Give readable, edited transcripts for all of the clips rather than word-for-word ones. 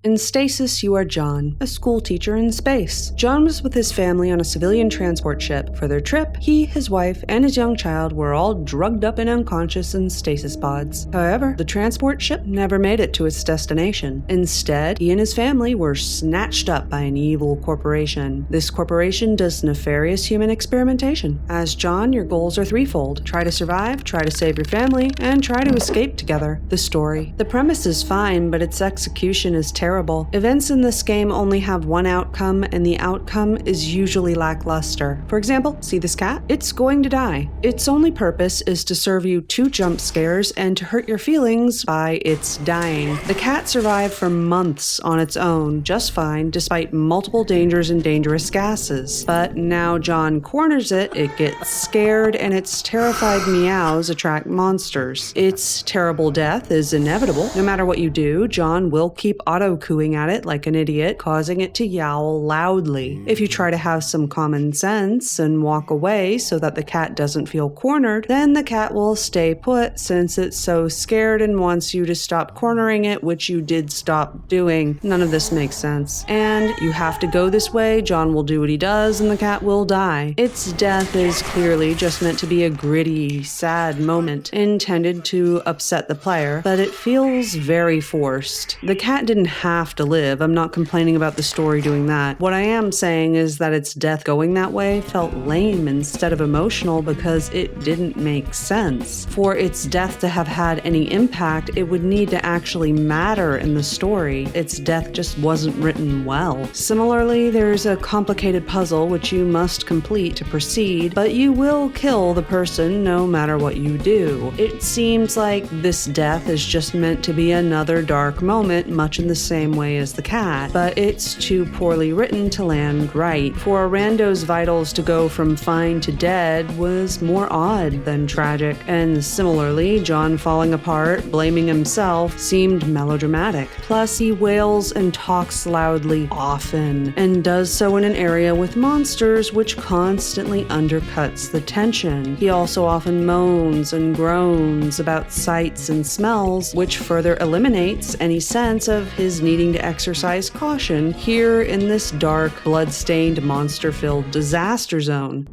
In Stasis, you are John, a school teacher in space. John was with his family on a civilian transport ship. For their trip, he, his wife, and his young child were all drugged up and unconscious in stasis pods. However, the transport ship never made it to its destination. Instead, he and his family were snatched up by an evil corporation. This corporation does nefarious human experimentation. As John, your goals are threefold. Try to survive, try to save your family, and try to escape together. The story. The premise is fine, but its execution is terrible. Events in this game only have one outcome, and the outcome is usually lackluster. For example, see this cat? It's going to die. Its only purpose is to serve you 2 jump scares and to hurt your feelings by its dying. The cat survived for months on its own, just fine, despite multiple dangers and dangerous gases. But now John corners it, it gets scared, and its terrified meows attract monsters. Its terrible death is inevitable. No matter what you do, John will keep auto-cooing at it like an idiot, causing it to yowl loudly. If you try to have some common sense and walk away so that the cat doesn't feel cornered, then the cat will stay put since it's so scared and wants you to stop cornering it, which you did stop doing. None of this makes sense. And you have to go this way, John will do what he does, and the cat will die. Its death is clearly just meant to be a gritty, sad moment, intended to upset the player, but it feels very forced. The cat didn't have to live. I'm not complaining about the story doing that. What I am saying is that its death going that way felt lame instead of emotional because it didn't make sense. For its death to have had any impact, it would need to actually matter in the story. Its death just wasn't written well. Similarly, there's a complicated puzzle which you must complete to proceed, but you will kill the person no matter what you do. It seems like this death is just meant to be another dark moment, much in the same way as the cat, but it's too poorly written to land right. For a rando's vitals to go from fine to dead was more odd than tragic, and similarly, John falling apart, blaming himself, seemed melodramatic. Plus, he wails and talks loudly often, and does so in an area with monsters, which constantly undercuts the tension. He also often moans and groans about sights and smells, which further eliminates any sense of his needing to exercise caution here in this dark, blood-stained, monster-filled disaster zone.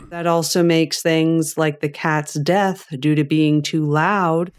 That also makes things like the cat's death due to being too loud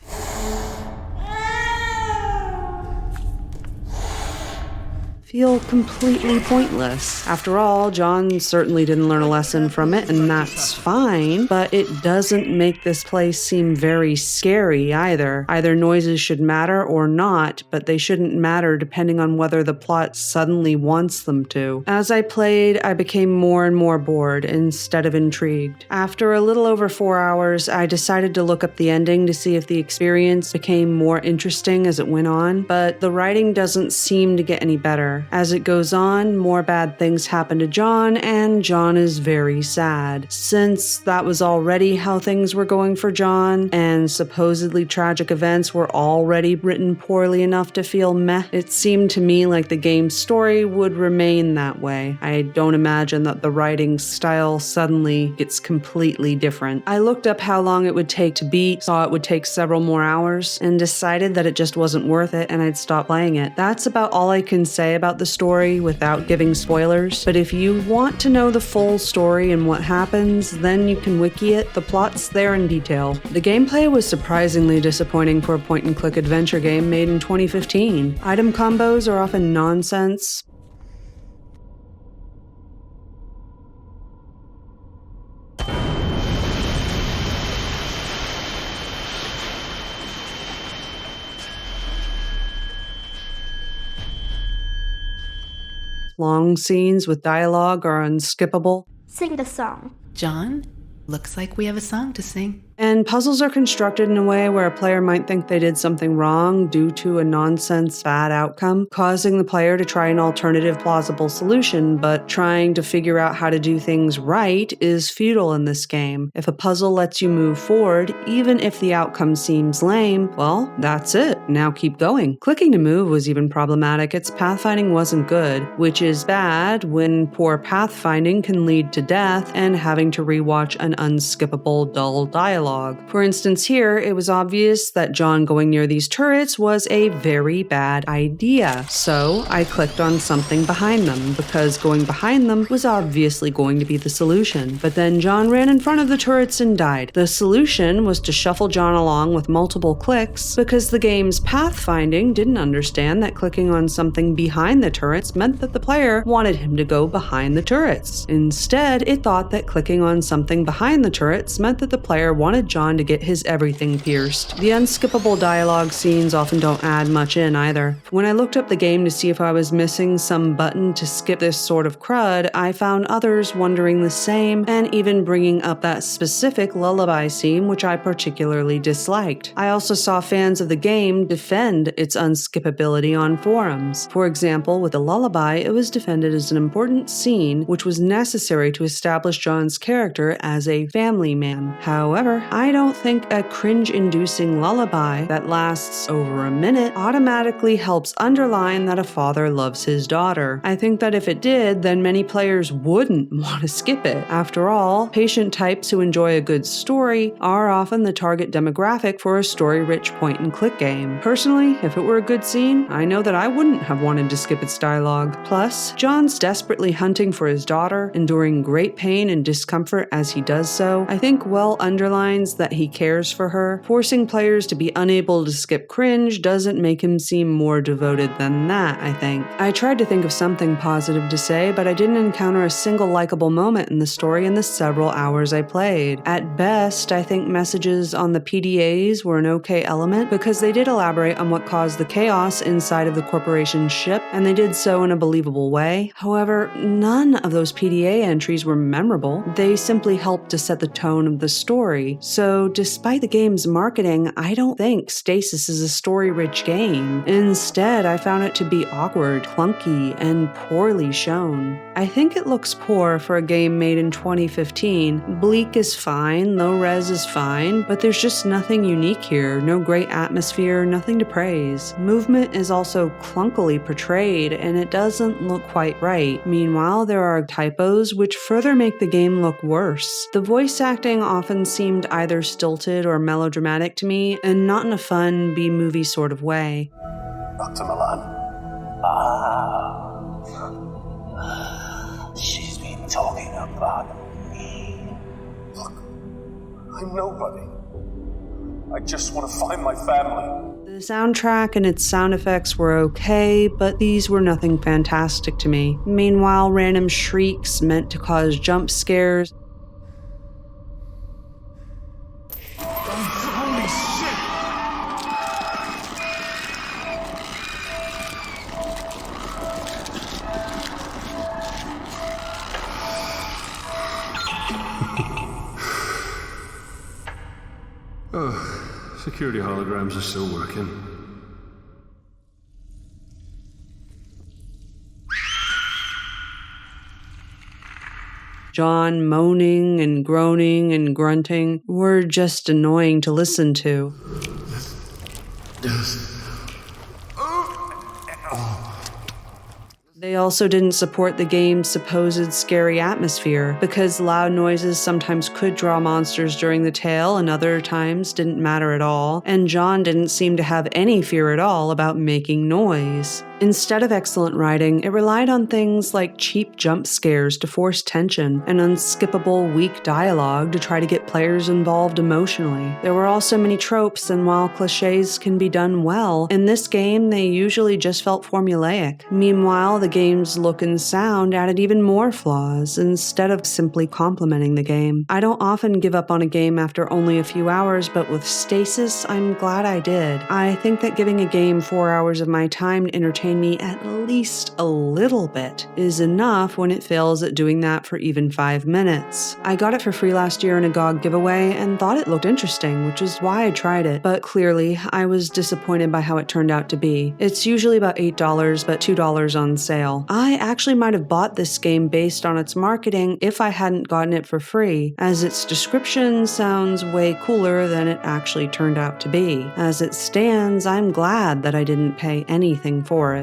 feel completely pointless. After all, John certainly didn't learn a lesson from it, and that's fine, but it doesn't make this place seem very scary either. Either noises should matter or not, but they shouldn't matter depending on whether the plot suddenly wants them to. As I played, I became more and more bored instead of intrigued. After a little over 4 hours, I decided to look up the ending to see if the experience became more interesting as it went on, but the writing doesn't seem to get any better. As it goes on, more bad things happen to John, and John is very sad. Since that was already how things were going for John, and supposedly tragic events were already written poorly enough to feel meh, it seemed to me like the game's story would remain that way. I don't imagine that the writing style suddenly gets completely different. I looked up how long it would take to beat, saw it would take several more hours, and decided that it just wasn't worth it and I'd stop playing it. That's about all I can say about the story without giving spoilers, but if you want to know the full story and what happens, then you can wiki it. The plot's there in detail. The gameplay was surprisingly disappointing for a point-and-click adventure game made in 2015. Item combos are often nonsense. Long scenes with dialogue are unskippable. Sing the song. John, looks like we have a song to sing. And puzzles are constructed in a way where a player might think they did something wrong due to a nonsense bad outcome, causing the player to try an alternative plausible solution, but trying to figure out how to do things right is futile in this game. If a puzzle lets you move forward, even if the outcome seems lame, well, that's it. Now keep going. Clicking to move was even problematic. Its pathfinding wasn't good, which is bad when poor pathfinding can lead to death and having to rewatch an unskippable dull dialogue. For instance, here, it was obvious that John going near these turrets was a very bad idea. So I clicked on something behind them, because going behind them was obviously going to be the solution. But then John ran in front of the turrets and died. The solution was to shuffle John along with multiple clicks, because the game's pathfinding didn't understand that clicking on something behind the turrets meant that the player wanted him to go behind the turrets. Instead, it thought that clicking on something behind the turrets meant that the player wanted John to get his everything pierced. The unskippable dialogue scenes often don't add much in either. When I looked up the game to see if I was missing some button to skip this sort of crud, I found others wondering the same and even bringing up that specific lullaby scene, which I particularly disliked. I also saw fans of the game defend its unskippability on forums. For example, with the lullaby, it was defended as an important scene which was necessary to establish John's character as a family man. However, I don't think a cringe-inducing lullaby that lasts over a minute automatically helps underline that a father loves his daughter. I think that if it did, then many players wouldn't want to skip it. After all, patient types who enjoy a good story are often the target demographic for a story-rich point-and-click game. Personally, if it were a good scene, I know that I wouldn't have wanted to skip its dialogue. Plus, John's desperately hunting for his daughter, enduring great pain and discomfort as he does so, I think well underlines that he cares for her. Forcing players to be unable to skip cringe doesn't make him seem more devoted than that, I think. I tried to think of something positive to say, but I didn't encounter a single likable moment in the story in the several hours I played. At best, I think messages on the PDAs were an okay element because they did elaborate on what caused the chaos inside of the corporation's ship, and they did so in a believable way. However, none of those PDA entries were memorable. They simply helped to set the tone of the story. So despite the game's marketing, I don't think Stasis is a story-rich game. Instead, I found it to be awkward, clunky, and poorly shown. I think it looks poor for a game made in 2015. Bleak is fine, low res is fine, but there's just nothing unique here, no great atmosphere, nothing to praise. Movement is also clunkily portrayed, and it doesn't look quite right. Meanwhile, there are typos which further make the game look worse. The voice acting often seemed either stilted or melodramatic to me, and not in a fun B-movie sort of way. Dr. Milan. She's been talking about me. Look, I'm nobody. I just want to find my family. The soundtrack and its sound effects were okay, but these were nothing fantastic to me. Meanwhile, random shrieks meant to cause jump scares. Holy shit! Security holograms are still working. John moaning and groaning and grunting were just annoying to listen to. They also didn't support the game's supposed scary atmosphere, because loud noises sometimes could draw monsters during the tale and other times didn't matter at all, and John didn't seem to have any fear at all about making noise. Instead of excellent writing, it relied on things like cheap jump scares to force tension and unskippable, weak dialogue to try to get players involved emotionally. There were also many tropes, and while cliches can be done well, in this game they usually just felt formulaic. Meanwhile, the game's look and sound added even more flaws instead of simply complementing the game. I don't often give up on a game after only a few hours, but with Stasis, I'm glad I did. I think that giving a game 4 hours of my time to entertain entertain me at least a little bit is enough when it fails at doing that for even 5 minutes. I got it for free last year in a GOG giveaway and thought it looked interesting, which is why I tried it, but clearly I was disappointed by how it turned out to be. It's usually about $8, but $2 on sale. I actually might have bought this game based on its marketing if I hadn't gotten it for free, as its description sounds way cooler than it actually turned out to be. As it stands, I'm glad that I didn't pay anything for it.